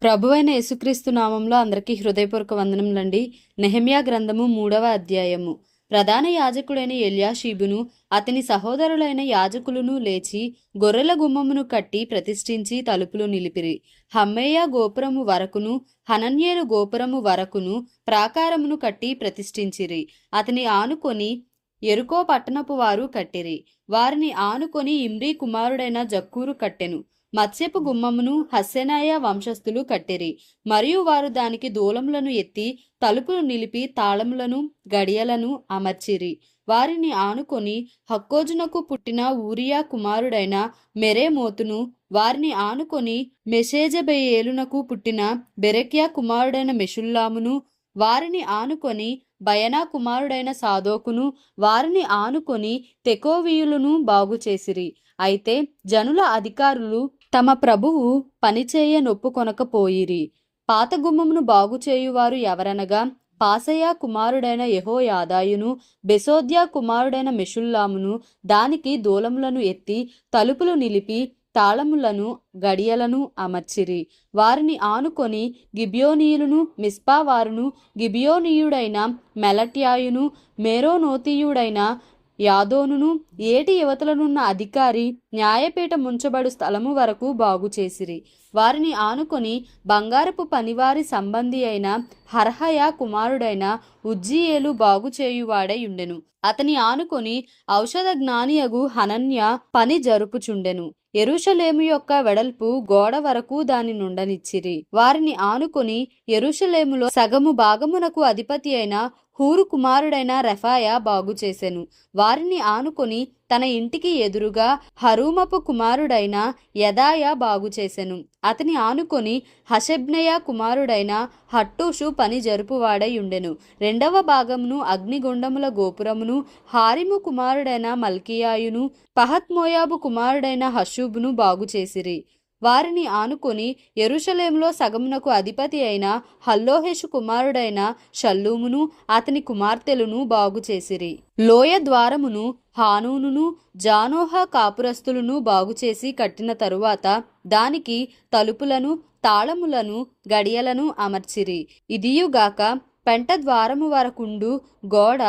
ప్రభువైన యేసుక్రీస్తు నామంలో అందరికీ హృదయపూర్వక వందనములండి. నెహెమ్యా గ్రంథము 3వ అధ్యాయము. ప్రధాన యాజకుడైన ఎల్యాషీబును అతని సహోదరులైన యాజకులను లేచి గొర్రెల గుమ్మమును కట్టి ప్రతిష్ఠించి తలుపులు నిలిపిరి. హమ్మేయ గోపురము వరకును హనన్యేలు గోపురము వరకును ప్రాకారమును కట్టి ప్రతిష్ఠించిరి. అతని ఆనుకొని ఎరుకో పట్టణపు వారు కట్టిరి. వారిని ఆనుకొని ఇమ్రీ కుమారుడైన జక్కూరు కట్టెను. మత్స్యపు గుమ్మమును హస్సెనాయ వంశస్థులు కట్టిరి. మరియు వారు దానికి దూలములను ఎత్తి తలుపులు నిలిపి తాళములను గడియలను అమర్చిరి. వారిని ఆనుకొని హక్కోజునకు పుట్టిన ఊరియా కుమారుడైన మెరేమోతును, వారిని ఆనుకొని మెషేజబెయేలునకు పుట్టిన బెరెక్యా కుమారుడైన మెషుల్లామును, వారిని ఆనుకొని బయనా కుమారుడైన సాదోకును, వారిని ఆనుకొని తెకోవీయులను బాగుచేసిరి. అయితే జనుల అధికారులు తమ ప్రభువు పనిచేయ నొప్పుకొనకపోయిరి. పాత గుమ్మమును బాగుచేయువారు ఎవరనగా పాసయ్య కుమారుడైన యెహోయాదాయును, బెసోద్యా కుమారుడైన మెషుల్లామును దానికి దూలములను ఎత్తి తలుపులు నిలిపి తాళములను గడియలను అమర్చిరి. వారిని ఆనుకొని గిబియోనీయులను, మిస్పావారును, గిబియోనీయుడైన మెలట్యాయును, మేరోనోతీయుడైన యాదోనును, ఏటి యువతలనున్న అధికారి న్యాయపీఠం ఉంచబడు స్థలము వరకు బాగుచేసిరి. వారిని ఆనుకొని బంగారపు పనివారి సంబంధి అయిన హర్హయ కుమారుడైన ఉజ్జీయేలు బాగుచేయువాడై ఉండెను. అతని ఆనుకొని ఔషధ జ్ఞానియగు హనన్య పని జరుపుచుండెను. యెరూషలేము యొక్క వెడల్పు గోడ వరకు దాని నుండనిచ్చిరి. వారిని ఆనుకొని యెరూషలేములో సగము భాగమునకు అధిపతి అయిన హూరు కుమారుడైన రెఫాయ బాగుచేసెను. వారిని ఆనుకొని తన ఇంటికి ఎదురుగా హరూమపు కుమారుడైన యెదాయ బాగుచేసెను. అతని ఆనుకొని హషెబ్నెయ కుమారుడైన హట్టూషు పని జరుపువాడై ఉండెను. రెండవ భాగమును అగ్నిగుండముల గోపురమును హారిము కుమారుడైన మల్కియాయును, పహత్మోయాబు కుమారుడైన హషూబును బాగుచేసిరి. వారిని ఆనుకొని యెరూషలేములో సగమునకు అధిపతి అయిన హల్లోహెషు కుమారుడైన షల్లూమును అతని కుమార్తెలను బాగుచేసిరి. లోయ ద్వారమును హానూనును జానోహ కాపురస్తులను బాగుచేసి కట్టిన తరువాత దానికి తలుపులను తాళములను గడియలను అమర్చిరి. ఇదియుగాక పెంట ద్వారము వరకుండు గోడ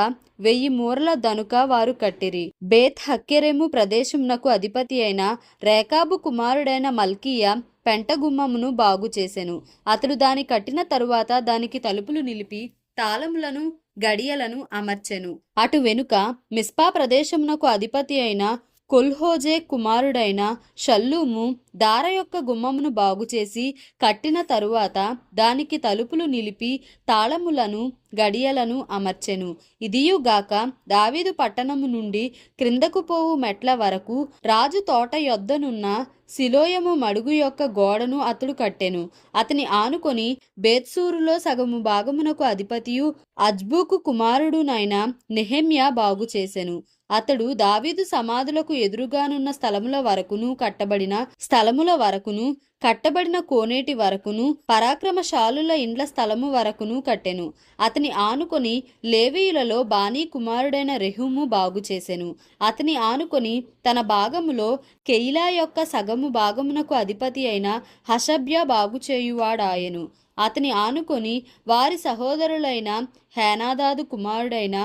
1000 మూరల దనుక వారు కట్టిరి. బేత్ హక్కెరెము ప్రదేశమునకు అధిపతి అయిన రేకాబు కుమారుడైన మల్కీయ పెంట గుమ్మమును బాగుచేసెను. అతడు దాని కట్టిన తరువాత దానికి తలుపులు నిలిపి తాళములను గడియలను అమర్చెను. అటు వెనుక మిస్పా ప్రదేశమునకు అధిపతి అయిన కొల్హోజే కుమారుడైన షల్లూము దార యొక్క గుమ్మమును బాగుచేసి కట్టిన తరువాత దానికి తలుపులు నిలిపి తాళములను గడియలను అమర్చెను. ఇదియుగాక దావీదు పట్టణము నుండి క్రిందకు పోవు మెట్ల వరకు రాజు తోట యొద్దనున్న సిలోయము మడుగు యొక్క గోడను అతడు కట్టెను. అతని ఆనుకొని బేత్సూరులో సగము భాగమునకు అధిపతియు అజ్బూకు కుమారుడునైన నెహెమ్యా బాగుచేసెను. అతడు దావీదు సమాధులకు ఎదురుగానున్న స్థలముల వరకును కట్టబడిన కోనేటి వరకును పరాక్రమశాలుల ఇండ్ల స్థలము వరకును కట్టెను. అతని ఆనుకొని లేవీయులలో బానీ కుమారుడైన రెహూము బాగుచేసెను. అతని ఆనుకొని తన భాగములో కెయిలా యొక్క సగము భాగమునకు అధిపతి అయిన హషబ్య బాగుచేయువాడాయెను. అతని ఆనుకొని వారి సహోదరులైన హేనాదాదు కుమారుడైన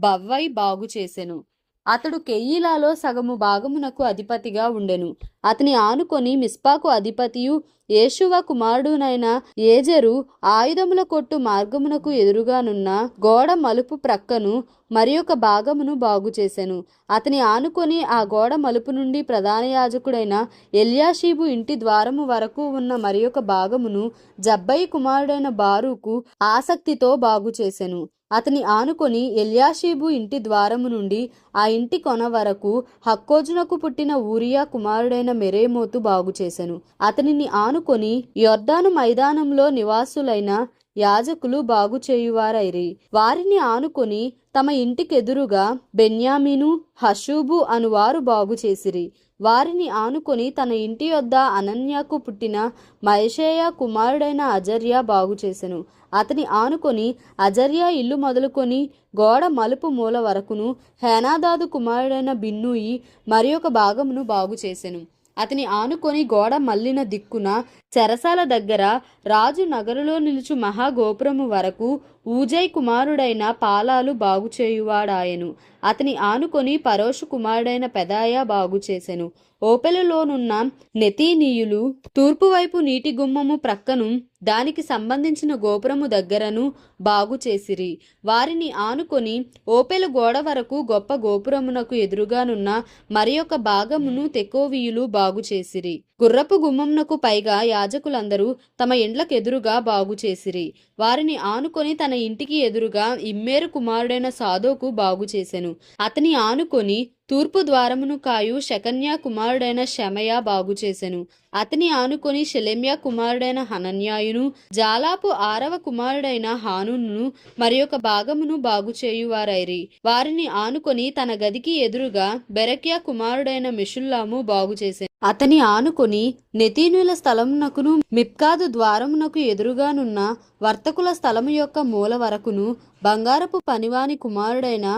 బవ్వై బాగుచేసెను. అతడు కెయీలాలో సగము భాగమునకు అధిపతిగా ఉండెను. అతని ఆనుకొని మిస్పాకు అధిపతియు యేషువ కుమారుడునైన ఏజెరు ఆయుధముల కొట్టు మార్గమునకు ఎదురుగానున్న గోడ మలుపు ప్రక్కను మరి ఒక భాగమును బాగుచేసెను. అతని ఆనుకొని ఆ గోడ మలుపు నుండి ప్రధాన యాజకుడైన ఎల్యాషీబు ఇంటి ద్వారము వరకు ఉన్న మరి ఒక భాగమును జబ్బయి కుమారుడైన బారూకు ఆసక్తితో బాగుచేసెను. అతని ఆనుకొని ఎల్యాషీబు ఇంటి ద్వారము నుండి ఆ ఇంటి కొన వరకు హక్కోజునకు పుట్టిన ఊరియా కుమారుడైన మెరేమోతు బాగుచేసెను. అతనిని ఆనుకొని యొర్దాను మైదానంలో నివాసులైన యాజకులు బాగుచేయువారైరి. వారిని ఆనుకొని తమ ఇంటికెదురుగా బెన్యామీను, హషూబు అనువారు బాగుచేసిరి. వారిని ఆనుకొని తన ఇంటి యొద్ద అనన్యాకు పుట్టిన మయషేయ కుమారుడైన అజర్యా బాగుచేసెను. అతని ఆనుకొని అజర్యా ఇల్లు మొదలుకొని గోడ మలుపు మూల వరకును హేనాదాదు కుమారుడైన బిన్నూయి మరి ఒక భాగమును బాగుచేసెను. అతని ఆనుకొని గోడ మల్లిన దిక్కున చెరసాల దగ్గర రాజు నగరులో నిలుచు మహాగోపురము వరకు ఊజై కుమారుడైన పాలాలు బాగుచేయువాడాయెను. అతని ఆనుకొని పరోషు కుమారుడైన పెదాయ బాగుచేసెను. ఓపెలులోనున్న నెతీనీయులు తూర్పువైపు నీటి గుమ్మము ప్రక్కను దానికి సంబంధించిన గోపురము దగ్గరను బాగు చేసిరి. వారిని ఆనుకొని ఓపెలు గోడ వరకు గొప్ప గోపురమునకు ఎదురుగానున్న మరి ఒక భాగమును తెకోవీయులు బాగు చేసిరి. గుర్రపు గుమ్మమునకు పైగా యాజకులందరూ తమ ఇండ్లకు ఎదురుగా బాగు చేసిరి. వారిని ఆనుకొని తన ఇంటికి ఎదురుగా ఇమ్మేరు కుమారుడైన సాదోకు బాగు చేసెను. అతని ఆనుకొని తూర్పు ద్వారమును కాయు షెకన్యా కుమారుడైన షెమయ బాగు చేసెను. అతని ఆనుకొని షెలెమ్యా కుమారుడైన హనన్యాయును, జాలాపు 6వ కుమారుడైన హానును మరి ఒక భాగమును బాగు చేయువారైరి. వారిని ఆనుకొని తన గదికి ఎదురుగా బెరక్యా కుమారుడైన మెషుల్లాము బాగు చేసెను. అతని ఆనుకొని నెతీనుల స్థలమునకును మిప్కాదు ద్వారమునకు ఎదురుగానున్న వర్తకుల స్థలము యొక్క మూల వరకును బంగారపు పనివాని కుమారుడైన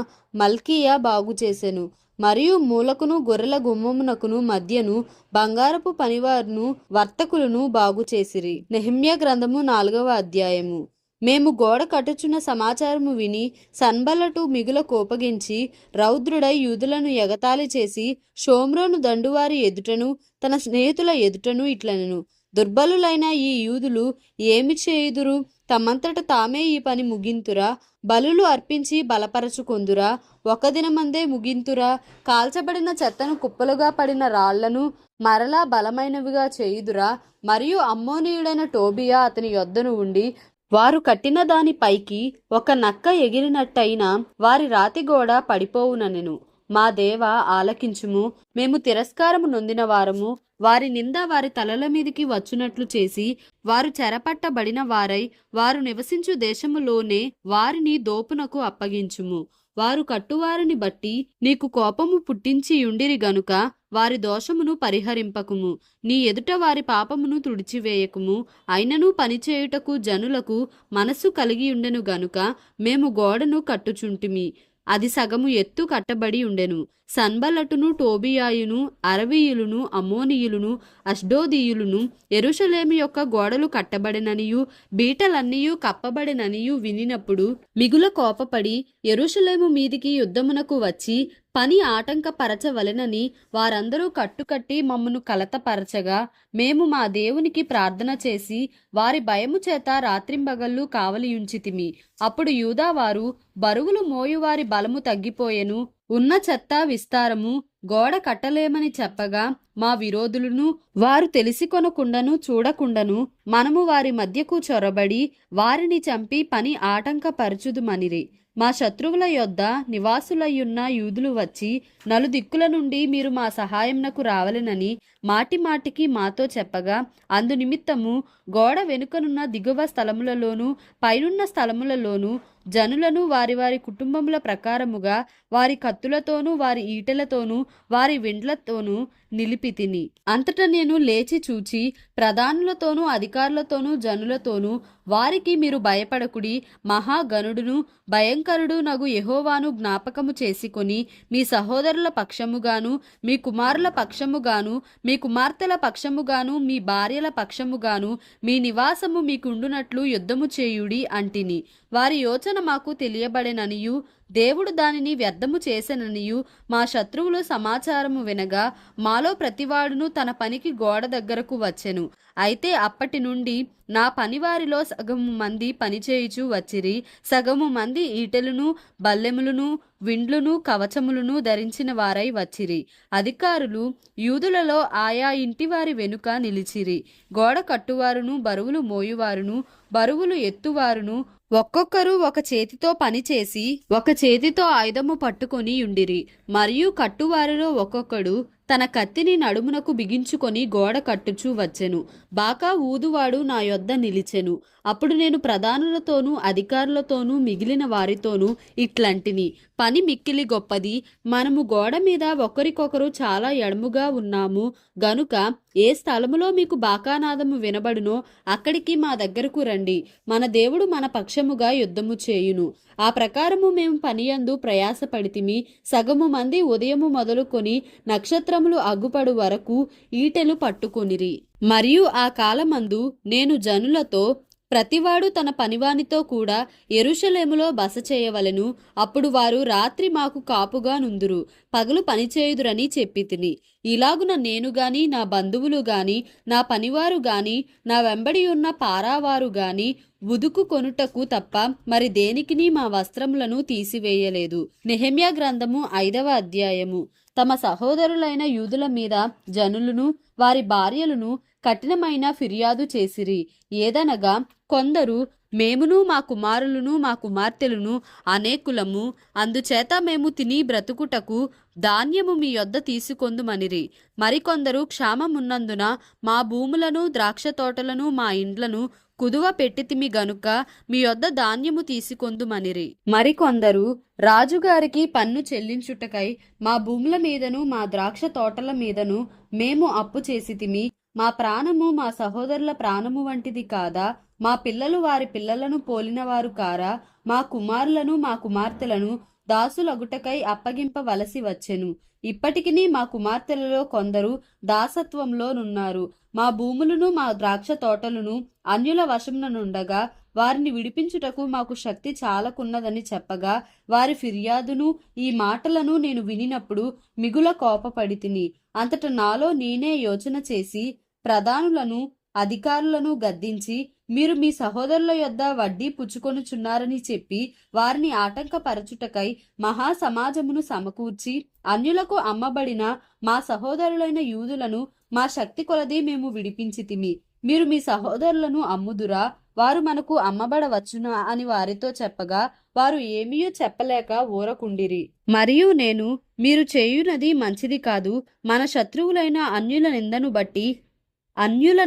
మల్కీయా బాగు చేసెను. మరియు మూలకును గొర్రెల గుమ్మమునకును మధ్యను బంగారపు పనివారును వర్తకులను బాగు చేసిరి. నెహెమ్యా గ్రంథము 4వ అధ్యాయము. మేము గోడ కట్టుచున్న సమాచారము విని సన్బల్లటు మిగుల కోపగించి రౌద్రుడై యూదులను ఎగతాళి చేసి షోమ్రోను దండువారి ఎదుటను తన స్నేహితుల ఎదుటను ఇట్లనెను, దుర్బలులైన ఈ యూదులు ఏమి చేయుదురు? తమంతట తామే ఈ పని ముగింతురా? బలులు అర్పించి బలపరచుకొందురా? ఒక దినమందే ముగింతురా? కాల్చబడిన చెత్తను కుప్పలుగా పడిన రాళ్లను మరలా బలమైనవిగా చేయుదురా? మరియు అమ్మోనీయుడైన టోబియా అతని యొద్దను ఉండి వారు కట్టిన దాని పైకి ఒక నక్క ఎగిరినట్టయినా వారి రాతిగోడ పడిపోవుననెను. మా దేవ, ఆలకించుము. మేము తిరస్కారము నొందిన వారము. వారి నింద వారి తలల మీదికి వచ్చునట్లు చేసి వారు చెరపట్టబడిన వారై వారు నివసించు దేశములోనే వారిని దోపునకు అప్పగించుము. వారు కట్టువారిని బట్టి నీకు కోపము పుట్టించి యుండిరి గనుక వారి దోషమును పరిహరింపకుము. నీ ఎదుట వారి పాపమును తుడిచివేయకుము. అయినను పనిచేయుటకు జనులకు మనస్సు కలిగియుండెను గనుక మేము గోడను కట్టుచుంటిమి. అది సగము ఎత్తు కట్టబడి ఉండెను. సన్బల్లటును టోబియాయును అరవీయులను అమ్మోనీయులను అష్డోదీయులను యెరూషలేము యొక్క గోడలు కట్టబడిననియు బీటలన్నీయు కప్పబడిననియు వినినప్పుడు మిగుల కోపపడి యెరూషలేము మీదికి యుద్ధమునకు వచ్చి పని ఆటంకపరచవలెనని వారందరూ కట్టుకట్టి మమ్మను కలతపరచగా మేము మా దేవునికి ప్రార్థన చేసి వారి భయము చేత రాత్రింబగళ్ళు కావలియుంచితిమి. అప్పుడు యూదావారు బరువులు మోయువారి బలము తగ్గిపోయెను. ఉన్న చెత్త విస్తారము గోడ కట్టలేమని చెప్పగా మా విరోధులను వారు తెలిసికొనకుండను చూడకుండను మనము వారి మధ్యకు చొరబడి వారిని చంపి పని ఆటంకపరచుదుమనిరి. మా శత్రువుల యొద్ద నివాసులయ్యున్న యూదులు వచ్చి నలుదిక్కుల నుండి మీరు మా సహాయంనకు రావలెనని మాటిమాటికి మాతో చెప్పగా అందు నిమిత్తము గోడ వెనుకనున్న దిగువ స్థలములలోను పైనున్న స్థలములలోను జనులను వారి వారి కుటుంబముల ప్రకారముగా వారి కత్తులతోనూ వారి ఈటెలతోనూ వారి విండ్లతోనూ నిలిపితిని. అంతటా నేను లేచి చూచి ప్రధానులతోనూ అధికారులతోనూ జనులతోనూ వారికి మీరు భయపడకుడి, మహాగణుడును భయంకరుడు నగు యెహోవాను జ్ఞాపకము చేసుకొని మీ సహోదరుల పక్షముగాను మీ కుమారుల పక్షముగాను మీ కుమార్తెల పక్షముగాను మీ భార్యల పక్షముగాను మీ నివాసము మీకుండునట్లు యుద్ధము చేయుడి అంటిని. వారి యోచన మాకు తెలియబడెననియు దేవుడు దానిని వ్యర్థము చేసెననియు మా శత్రువులు సమాచారము వినగా మాలో ప్రతివాడును తన పనికి గోడ దగ్గరకు వచ్చెను. అయితే అప్పటి నుండి నా పనివారిలో సగము మంది పనిచేయుచు వచ్చిరి, సగము మంది ఈటెలను బల్లెములను విండ్లును కవచములను ధరించిన వారై వచ్చిరి. అధికారులు యూదులలో ఆయా ఇంటివారి వెనుక నిలిచిరి. గోడ కట్టువారును బరువులు మోయువారును బరువులు ఎత్తువారును ఒక్కొక్కరు ఒక చేతితో పనిచేసి ఒక చేతితో ఆయుధము పట్టుకొని ఉండిరి. మరియు కట్టువారిలో ఒక్కొక్కడు తన కత్తిని నడుమునకు బిగించుకొని గోడ కట్టుచూ వచ్చెను. బాకా ఊదువాడు నా యొద్ద నిలిచెను. అప్పుడు నేను ప్రధానులతోనూ అధికారులతోనూ మిగిలిన వారితోనూ ఇట్లంటిని, పని మిక్కిలి గొప్పది. మనము గోడ మీద ఒకరికొకరు చాలా ఎడముగా ఉన్నాము గనుక ఏ స్థలములో మీకు బాకానాదము వినబడునో అక్కడికి మా దగ్గరకు రండి. మన దేవుడు మన పక్షముగా యుద్ధము చేయును. ఆ ప్రకారము మేము పనియందు ప్రయాసపడితిమి. సగము మంది ఉదయము మొదలుకొని నక్షత్రములు అగ్గుపడు వరకు ఈటెలు పట్టుకొనిరి. మరియు ఆ కాలమందు నేను జనులతో, ప్రతివాడు తన పనివానితో కూడా యెరూషలేములో బస చేయవలెను. అప్పుడు వారు రాత్రి మాకు కాపుగా నుందురు, పగలు పనిచేయుదురని చెప్పితిని. ఇలాగున నేను గాని, నా బంధువులు గాని, నా పనివారు గాని, నా వెంబడి ఉన్న పారావారు గాని ఉదుకు కొనుటకు తప్ప మరి దేనికిని మా వస్త్రములను తీసివేయలేదు. నెహెమ్యా గ్రంథము 5వ అధ్యాయము. తమ సహోదరులైన యూదుల మీద జనులను వారి భార్యలను కఠినమైన ఫిర్యాదు చేసిరి. ఏదనగా కొందరు, మేమును మా కుమారులను మా కుమార్తెలను అనేకులము, అందుచేత మేము తిని బ్రతుకుటకు ధాన్యము మీ యొద్ద తీసుకొందుమనిరి. మరికొందరు, క్షామమున్నందున మా భూములను ద్రాక్ష తోటలను మా ఇండ్లను కుదువ పెట్టితిమి గనుక మీ యొద్ద ధాన్యము తీసుకొందుమనిరి. మరికొందరు, రాజుగారికి పన్ను చెల్లించుటకై మా భూముల మీదను మా ద్రాక్ష తోటల మీదను మేము అప్పు చేసితిమి. మా ప్రాణము మా సహోదరుల ప్రాణము వంటిది కాదా? మా పిల్లలు వారి పిల్లలను పోలినవారు కారా? మా కుమారులను మా కుమార్తెలను దాసులగుటకై అప్పగింపవలసి వచ్చెను. ఇప్పటికిని మా కుమార్తెలలో కొందరు దాసత్వంలో నున్నారు. మా భూములను మా ద్రాక్ష తోటలను అన్యుల వశముననుండగా వారిని విడిపించుటకు మాకు శక్తి చాలకున్నదని చెప్పగా వారి ఫిర్యాదును ఈ మాటలను నేను వినినప్పుడు మిగుల కోపపడితిని. అంతట నాలో నేనే యోచన చేసి ప్రధానులను అధికారులను గద్దించి, మీరు మీ సహోదరుల యొద్ద వడ్డీ పుచ్చుకొనుచున్నారని చెప్పి వారిని ఆటంకపరచుటకై మహా సమాజమును సమకూర్చి, అన్యులకు అమ్మబడిన మా సహోదరులైన యూదులను మా శక్తి కొలది మేము విడిపించితిమి. మీరు మీ సహోదరులను అమ్ముదురా? వారు మనకు అమ్మబడవచ్చునా అని వారితో చెప్పగా వారు ఏమీయూ చెప్పలేక ఊరకుండిరి. మరియు నేను, మీరు చేయునది మంచిది కాదు. మన శత్రువులైన అన్యుల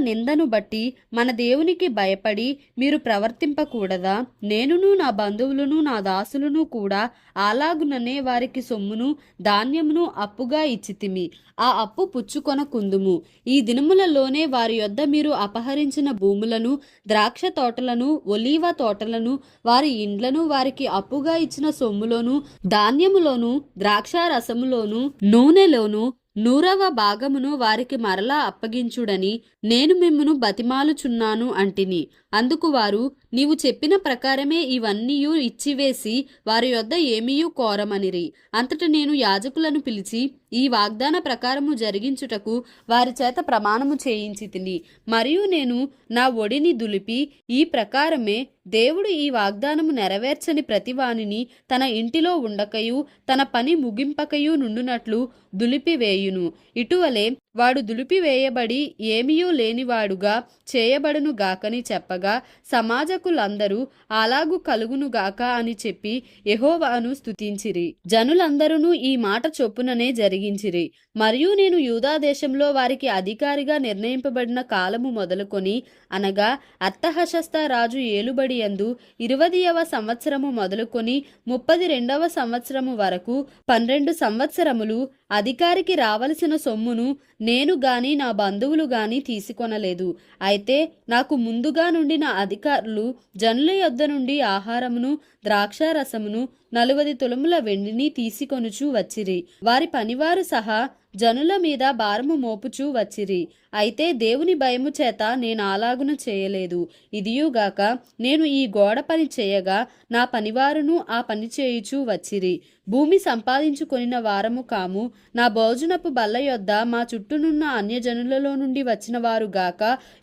నిందను బట్టి మన దేవునికి భయపడి మీరు ప్రవర్తింపకూడదా? నేనును నా బంధువులను నా దాసులను కూడా అలాగుననే వారికి సొమ్మును ధాన్యమును అప్పుగా ఇచ్చితిమి. ఆ అప్పు పుచ్చుకొనకుందుము. ఈ దినములలోనే వారి యొద్ద మీరు అపహరించిన భూములను, ద్రాక్ష తోటలను, ఒలీవ తోటలను, వారి ఇండ్లను, వారికి అప్పుగా ఇచ్చిన సొమ్ములోను, ధాన్యములోను, ద్రాక్షారసములోను, నూనెలోను 100వ భాగమును వారికి మరలా అప్పగించుడని నేను మిమ్మును బతిమాలుచున్నాను అంటిని. అందుకు వారు, నీవు చెప్పిన ప్రకారమే ఇవన్నీయు ఇచ్చివేసి వారి యొద్ద ఏమీయూ కోరమనిరి. అంతట నేను యాజకులను పిలిచి ఈ వాగ్దాన ప్రకారము జరిగించుటకు వారి చేత ప్రమాణము చేయించితిని. మరియు నేను నా ఒడిని దులిపి, ఈ ప్రకారమే దేవుడు ఈ వాగ్దానము నెరవేర్చని ప్రతివానిని తన ఇంటిలో ఉండకయు తన పని ముగింపకయు నుండునట్లు దులిపివేయును. ఇటువలే వాడు దులిపివేయబడి ఏమీయూ లేనివాడుగా చేయబడును గాకని చెప్పగా సమాజకులందరూ అలాగు కలుగునుగాక అని చెప్పి యెహోవాను స్తుతించిరి. జనులందరూ ఈ మాట చొప్పుననే జరిగించిరి. మరియు నేను యూదా దేశంలో వారికి అధికారిగా నిర్ణయింపబడిన కాలము మొదలుకొని, అనగా అర్తహషస్త రాజు ఏలుబడి యందు 20వ సంవత్సరము మొదలుకొని 32వ సంవత్సరము వరకు 12 సంవత్సరములు అధికారికి రావలసిన సొమ్మును నేను గాని నా బంధువులు గాని తీసుకొనలేదు. అయితే నాకు ముందుగా నుండిన అధికారులు జనుల యొద్ద నుండి ఆహారమును ద్రాక్షారసమును 40 తులముల వెండిని తీసుకొనుచూ వచ్చిరి. వారి పనివారు సహా జనుల మీద భారము మోపుచూ వచ్చిరి. అయితే దేవుని భయము చేత నేను అలాగున చేయలేదు. ఇదియుగాక నేను ఈ గోడ పని చేయగా నా పనివారును ఆ పని చేయుచూ వచ్చిరి. భూమి సంపాదించుకొనిన వారము కాము. నా భోజనపు బల్ల యొద్ద మా చుట్టూనున్న అన్యజనులలో నుండి వచ్చిన వారు గాక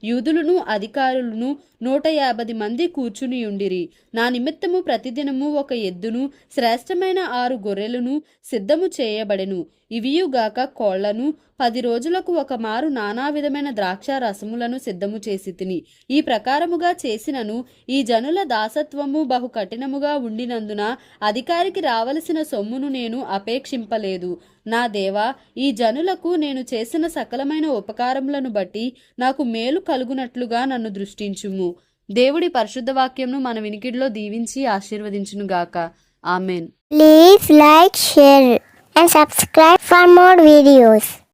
యూదులను అధికారులను 150 మంది కూర్చుని ఉండిరి. నా నిమిత్తము ప్రతిదినము ఒక ఎద్దును శ్రేష్టమైన 6 గొర్రెలను సిద్ధము చేయబడెను. ఇవియుగాక కోళ్లను 10 రోజులకు ఒక మారు నానా విధమైన ద్రాక్ష రసములను సిద్ధము చేసి తిని. ఈ ప్రకారముగా చేసినను ఈ జనుల దాసత్వము బహు కఠినముగా ఉండినందున అధికారికి రావలసిన సొమ్మును నేను అపేక్షింపలేదు. నా దేవా, ఈ జనులకు నేను చేసిన సకలమైన ఉపకారములను బట్టి నాకు మేలు కలుగునట్లుగా నన్ను దృష్టించుము. దేవుడి పరిశుద్ధ వాక్యంను మన వినికిడిలో దీవించి ఆశీర్వదించునుగాక. Amen. Please like, share and subscribe for more videos.